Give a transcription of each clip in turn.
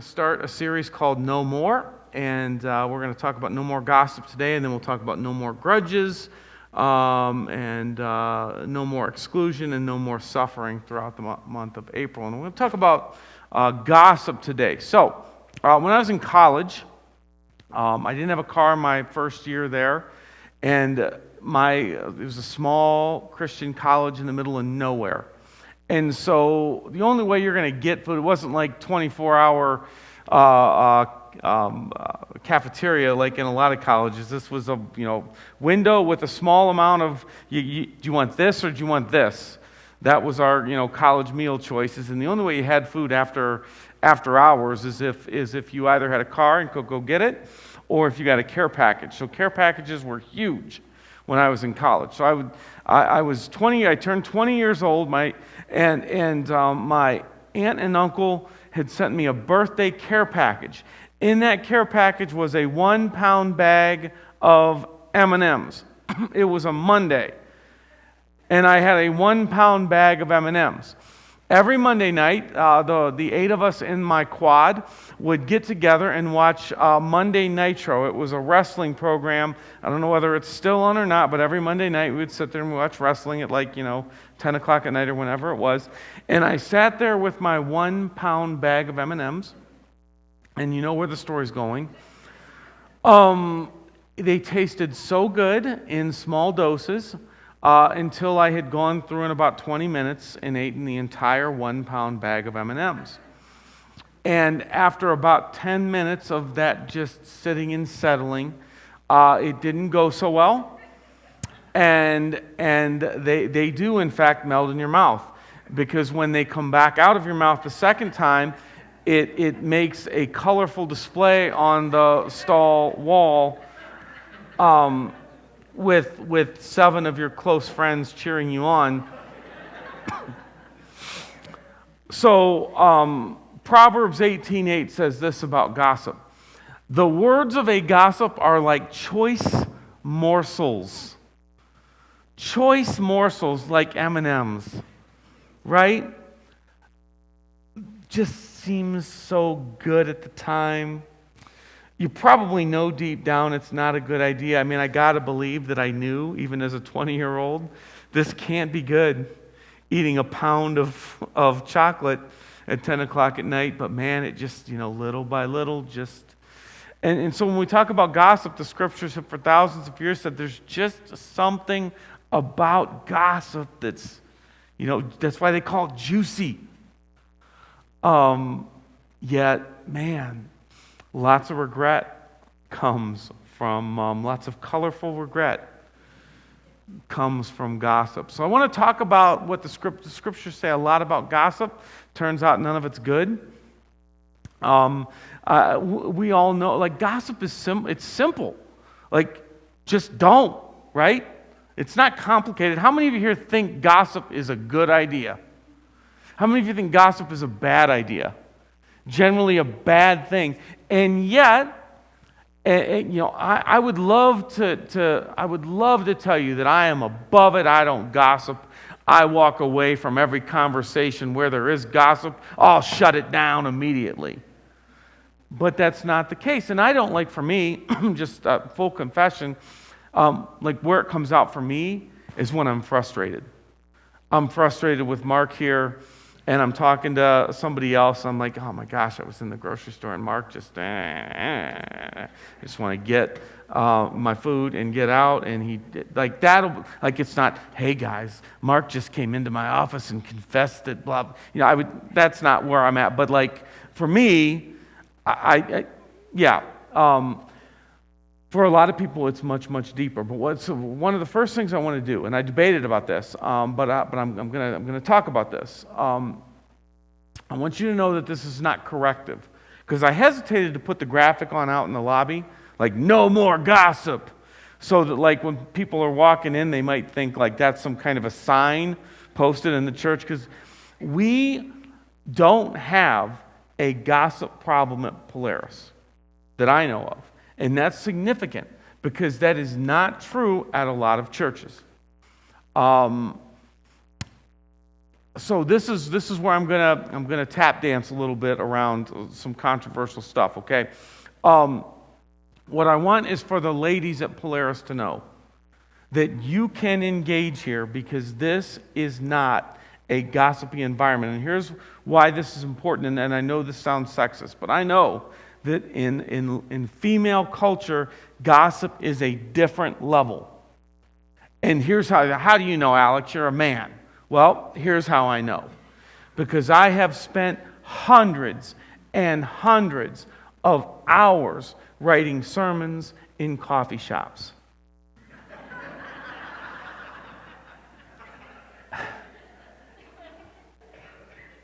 to start a series called No More, and we're going to talk about no more gossip today, and then we'll talk about no more grudges, and no more exclusion, and no more suffering throughout the month of April. And we're going to talk about gossip today. So, when I was in college, I didn't have a car my first year there, and it was a small Christian college in the middle of nowhere. And so the only way you're going to get food, it wasn't like 24-hour cafeteria like in a lot of colleges. This was a window with a small amount of, do you want this or do you want this? That was our college meal choices. And the only way you had food after hours is if you either had a car and could go get it, or if you got a care package. So care packages were huge when I was in college. So I turned 20 years old. My aunt and uncle had sent me a birthday care package. In that care package was a 1-pound bag of M&Ms. It was a Monday, and I had a 1-pound bag of M&Ms. Every Monday night, the 8 of us in my quad would get together and watch Monday Nitro. It was a wrestling program. I don't know whether it's still on or not, but every Monday night we would sit there and watch wrestling at 10 o'clock at night or whenever it was. And I sat there with my 1-pound bag of M&Ms, and you know where the story's going. They tasted so good in small doses, until I had gone through in about 20 minutes and eaten the entire 1-pound bag of M&Ms. And after about 10 minutes of that just sitting and settling, it didn't go so well. And they do, in fact, melt in your mouth. Because when they come back out of your mouth the second time, it makes a colorful display on the stall wall, with 7 of your close friends cheering you on. So, Proverbs 18:8 says this about gossip. The words of a gossip are like choice morsels. Choice morsels like M&Ms, right? Just seems so good at the time. You probably know deep down it's not a good idea. I mean, I got to believe that I knew, even as a 20-year-old, this can't be good, eating a pound of chocolate at 10 o'clock at night. But man, it just, little by little, just... And so when we talk about gossip, the scriptures have for thousands of years said there's just something about gossip that's, that's why they call it juicy. Yet, man... lots of regret comes from, lots of colorful regret comes from gossip. So I want to talk about what the scriptures say a lot about gossip. Turns out none of it's good. We all know, gossip is it's simple. Just don't, right? It's not complicated. How many of you here think gossip is a good idea? How many of you think gossip is a bad idea? Generally a bad thing. And yet, I would love to tell you that I am above it. I don't gossip. I walk away from every conversation where there is gossip. I'll shut it down immediately. But that's not the case. And I don't for me, just full confession, where it comes out for me is when I'm frustrated. I'm frustrated with Mark here. And I'm talking to somebody else. I'm like, oh my gosh, I was in the grocery store and Mark just want to get my food and get out. And he it's not, hey guys, Mark just came into my office and confessed that blah. That's not where I'm at. But for me, for a lot of people, it's much, much deeper. But one of the first things I want to do, and I debated about this, but I'm going to talk about this. I want you to know that this is not corrective, because I hesitated to put the graphic on out in the lobby, no more gossip, so that when people are walking in, they might think that's some kind of a sign posted in the church, because we don't have a gossip problem at Polaris that I know of. And that's significant because that is not true at a lot of churches. So this is where I'm gonna tap dance a little bit around some controversial stuff. Okay, what I want is for the ladies at Polaris to know that you can engage here because this is not a gossipy environment. And here's why this is important. And I know this sounds sexist, but I know that in female culture, gossip is a different level. And here's how do you know, Alex? You're a man. Well, here's how I know. Because I have spent hundreds and hundreds of hours writing sermons in coffee shops.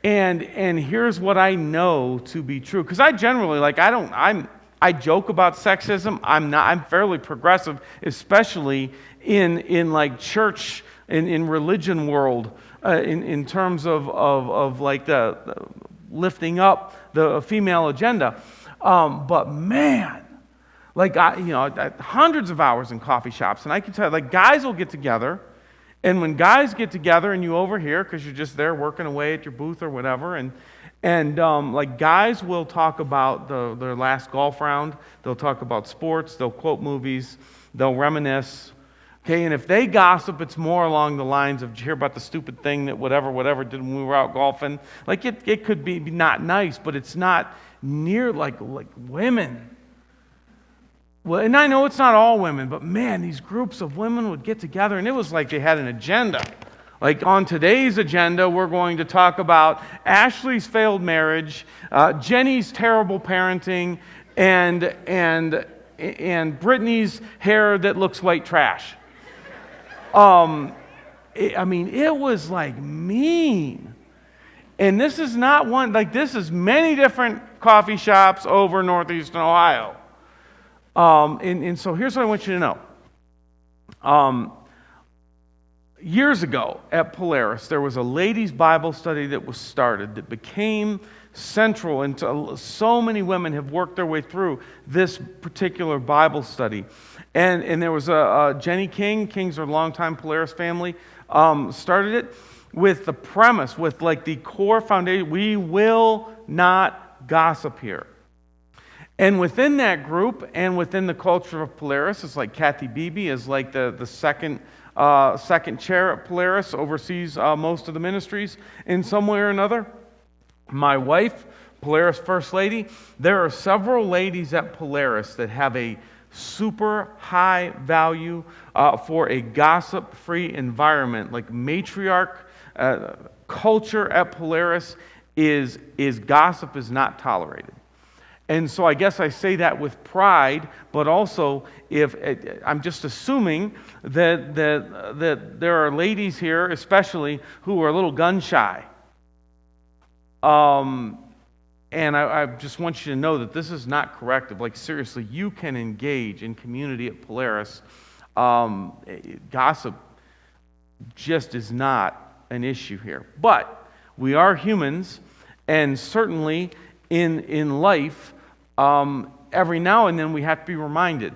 And here's what I know to be true. Because I generally, I joke about sexism. I'm fairly progressive, especially in like church, in religion world, in terms of like the lifting up the female agenda. But man, like hundreds of hours in coffee shops, and I can tell you, like guys will get together. And when guys get together and you overhear, because you're just there working away at your booth or whatever, and like guys will talk about their last golf round, they'll talk about sports, they'll quote movies, they'll reminisce. Okay, and if they gossip, it's more along the lines of, did you hear about the stupid thing that whatever did when we were out golfing? Like it could be not nice, but it's not near like women. Well, and I know it's not all women, but man, these groups of women would get together, and it was like they had an agenda. Like on today's agenda, we're going to talk about Ashley's failed marriage, Jenny's terrible parenting, and Brittany's hair that looks white trash. It was like mean. And this is not one, like this is many different coffee shops over northeastern Ohio. And so here's what I want you to know. Years ago at Polaris, there was a ladies' Bible study that was started that became central, and so many women have worked their way through this particular Bible study. And there was a Jenny King. Kings are a longtime Polaris family. Started it with the premise, with like the core foundation, we will not gossip here. And within that group and within the culture of Polaris, it's like Kathy Beebe is like the second chair at Polaris, oversees most of the ministries in some way or another. My wife, Polaris First Lady, there are several ladies at Polaris that have a super high value for a gossip-free environment. Like matriarch culture at Polaris is gossip is not tolerated. And so I guess I say that with pride, but also if I'm just assuming that there are ladies here, especially, who are a little gun shy. And I just want you to know that this is not corrective. Like seriously, you can engage in community at Polaris. Gossip just is not an issue here. But we are humans, and certainly in life, every now and then we have to be reminded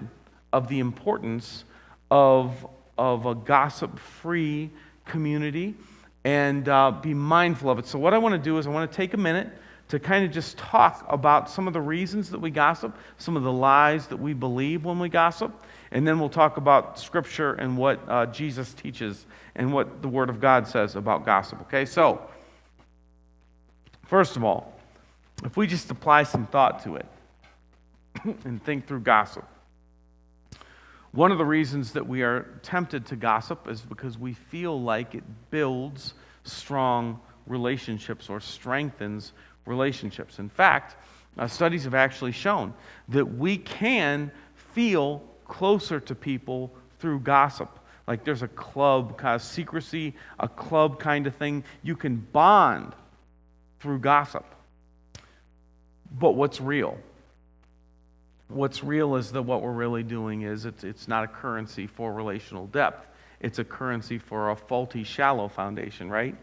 of the importance of a gossip-free community and be mindful of it. So what I want to do is I want to take a minute to kind of just talk about some of the reasons that we gossip, some of the lies that we believe when we gossip, and then we'll talk about Scripture and what Jesus teaches and what the Word of God says about gossip. Okay, so first of all, if we just apply some thought to it and think through gossip, one of the reasons that we are tempted to gossip is because we feel like it builds strong relationships or strengthens relationships. In fact, studies have actually shown that we can feel closer to people through gossip. Like there's a club kind of secrecy, a club kind of thing. You can bond through gossip. But what's real? What's real is that what we're really doing is it's not a currency for relational depth. It's a currency for a faulty, shallow foundation, right?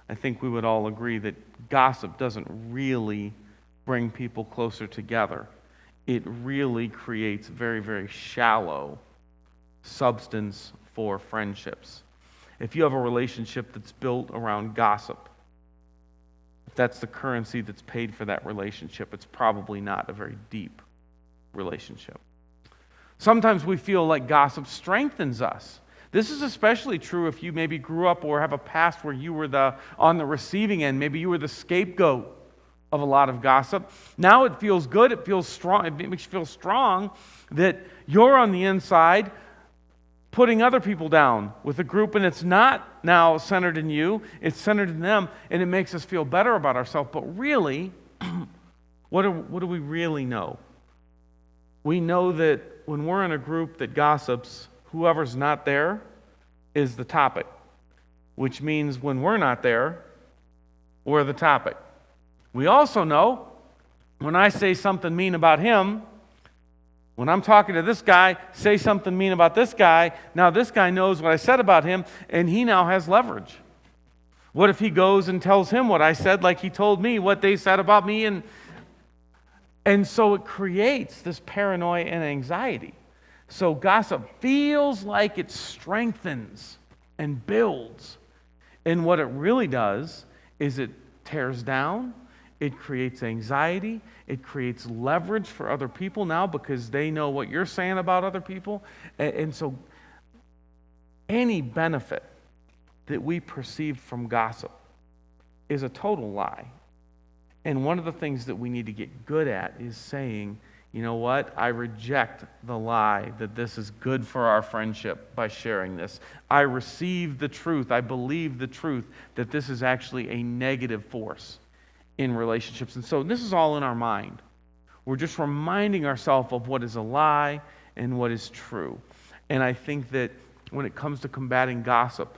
I think we would all agree that gossip doesn't really bring people closer together. It really creates very, very shallow substance for friendships. if you have a relationship that's built around gossip. If that's the currency that's paid for that relationship, it's probably not a very deep relationship. Sometimes we feel like gossip strengthens us. This is especially true if you maybe grew up or have a past where you were on the receiving end. Maybe you were the scapegoat of a lot of gossip. Now it feels good, it feels strong, it makes you feel strong that you're on the inside putting other people down with a group, and it's not now centered in you, it's centered in them, and it makes us feel better about ourselves. But really, what do we really know? We know that when we're in a group that gossips, whoever's not there is the topic, which means when we're not there, we're the topic. We also know when I say something mean about him, when I'm talking to this guy, say something mean about this guy, now this guy knows what I said about him, and he now has leverage. What if he goes and tells him what I said like he told me what they said about me? And so it creates this paranoia and anxiety. So gossip feels like it strengthens and builds. And what it really does is it tears down, it creates anxiety, it creates leverage for other people now because they know what you're saying about other people. And so any benefit that we perceive from gossip is a total lie. And one of the things that we need to get good at is saying, you know what? I reject the lie that this is good for our friendship by sharing this. I receive the truth. I believe the truth that this is actually a negative force in relationships. And so this is all in our mind. We're just reminding ourselves of what is a lie and what is true. And I think that when it comes to combating gossip,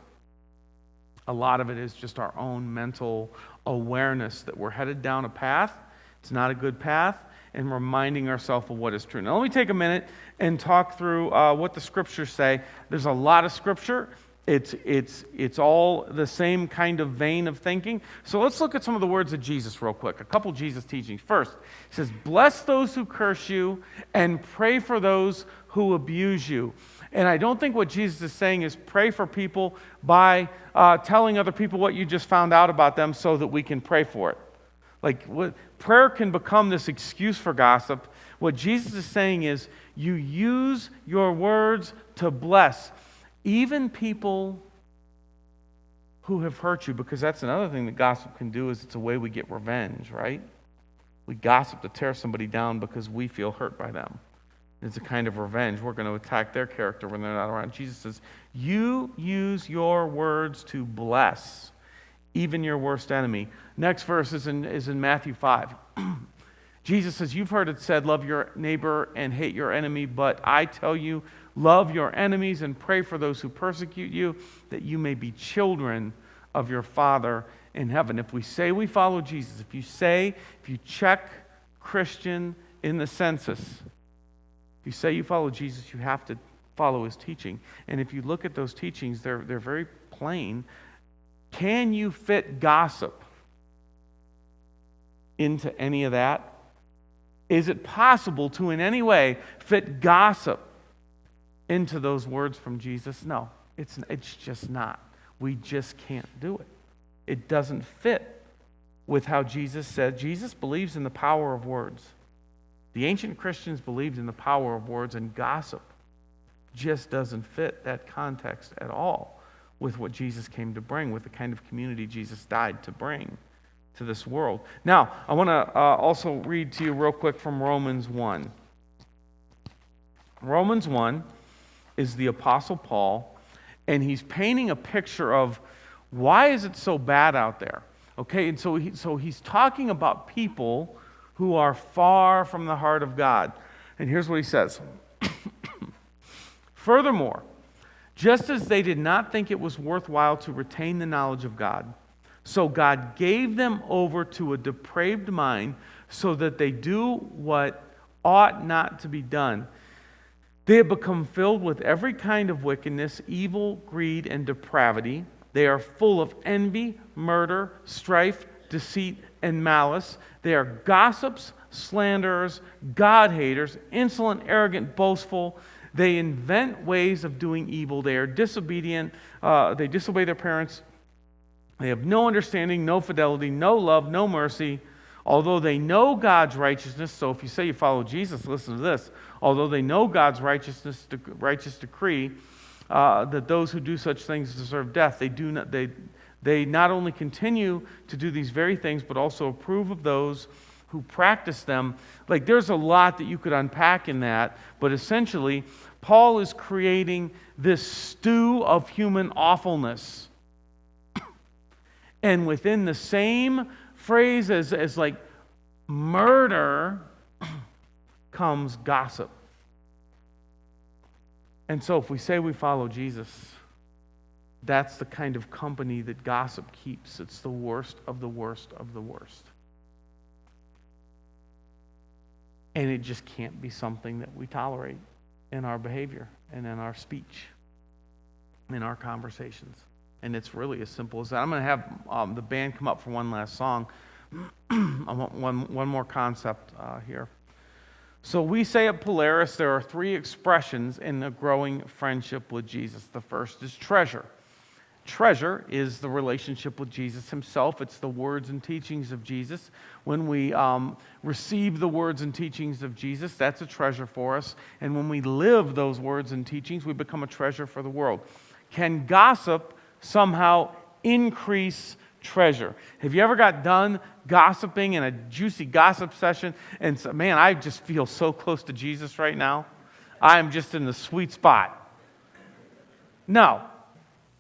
a lot of it is just our own mental awareness that we're headed down a path. It's not a good path, and reminding ourselves of what is true. Now, let me take a minute and talk through what the scriptures say. There's a lot of scripture. It's all the same kind of vein of thinking. So let's look at some of the words of Jesus real quick. A couple Jesus teachings. First, he says, "Bless those who curse you and pray for those who abuse you." And I don't think what Jesus is saying is pray for people by telling other people what you just found out about them so that we can pray for it. Prayer can become this excuse for gossip. What Jesus is saying is you use your words to bless even people who have hurt you, because that's another thing that gossip can do, is it's a way we get revenge, right? We gossip to tear somebody down because we feel hurt by them. It's a kind of revenge. We're going to attack their character when they're not around. Jesus says, you use your words to bless even your worst enemy. Next verse is in Matthew 5. Jesus says, "You've heard it said, love your neighbor and hate your enemy, but I tell you, love your enemies and pray for those who persecute you, that you may be children of your Father in heaven." If we say we follow Jesus, if you check Christian in the census, if you say you follow Jesus, you have to follow his teaching. And if you look at those teachings, they're very plain. Can you fit gossip into any of that? Is it possible to in any way fit gossip into those words from Jesus? No, it's just not. We just can't do it. It doesn't fit with how Jesus said. Jesus believes in the power of words. The ancient Christians believed in the power of words, and gossip just doesn't fit that context at all with what Jesus came to bring, with the kind of community Jesus died to bring to this world. Now, I want to also read to you real quick from Romans 1. Romans 1 is the Apostle Paul, and he's painting a picture of why is it so bad out there. Okay, and so he's talking about people who are far from the heart of God. And here's what he says. "Furthermore, just as they did not think it was worthwhile to retain the knowledge of God, so God gave them over to a depraved mind so that they do what ought not to be done. They have become filled with every kind of wickedness, evil, greed, and depravity. They are full of envy, murder, strife, deceit, and malice. They are gossips, slanderers, God-haters, insolent, arrogant, boastful. They invent ways of doing evil. They are disobedient. They disobey their parents. They have no understanding, no fidelity, no love, no mercy. Although they know God's righteousness, so if you say you follow Jesus, listen to this. Although they know God's righteous decree that those who do such things deserve death, they not only continue to do these very things, but also approve of those who practice them. Like, there's a lot that you could unpack in that, but essentially, Paul is creating this stew of human awfulness. And within the same phrase as like murder comes gossip. And so if we say we follow Jesus, that's the kind of company that gossip keeps. It's the worst of the worst of the worst. And it just can't be something that we tolerate in our behavior and in our speech, in our conversations. And it's really as simple as that. I'm going to have the band come up for one last song. I want one more concept here. So we say at Polaris there are three expressions in a growing friendship with Jesus. The first is treasure. Treasure is the relationship with Jesus himself. It's the words and teachings of Jesus. When we receive the words and teachings of Jesus, that's a treasure for us. And when we live those words and teachings, we become a treasure for the world. Can gossip somehow increase treasure? Have you ever got done gossiping in a juicy gossip session and said, man, I just feel so close to Jesus right now. I'm just in the sweet spot. No.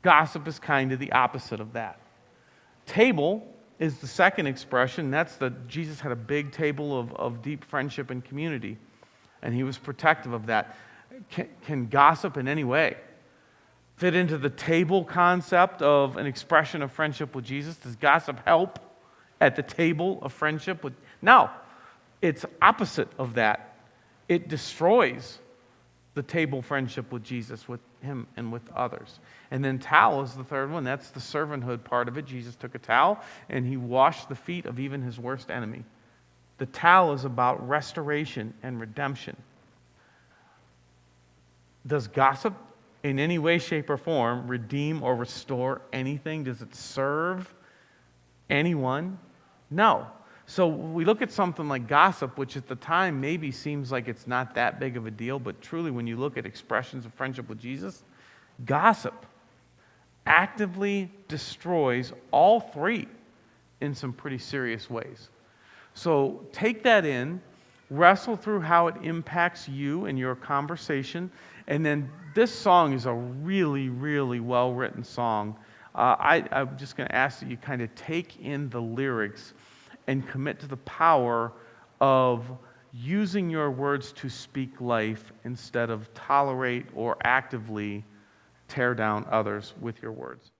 Gossip is kind of the opposite of that. Table is the second expression. That's Jesus had a big table of deep friendship and community, and he was protective of that. Can gossip in any way fit into the table concept of an expression of friendship with Jesus? Does gossip help at the table of friendship with? No, it's opposite of that. It destroys the table friendship with Jesus, with him and with others. And then towel is the third one. That's the servanthood part of it. Jesus took a towel and he washed the feet of even his worst enemy. The towel is about restoration and redemption. Does gossip in any way, shape, or form redeem or restore anything? Does it serve anyone? No. So we look at something like gossip, which at the time maybe seems like it's not that big of a deal, but truly when you look at expressions of friendship with Jesus, gossip actively destroys all three in some pretty serious ways. So take that in, wrestle through how it impacts you and your conversation, and then this song is a really, really well-written song. I'm just going to ask that you kind of take in the lyrics and commit to the power of using your words to speak life instead of tolerate or actively tear down others with your words.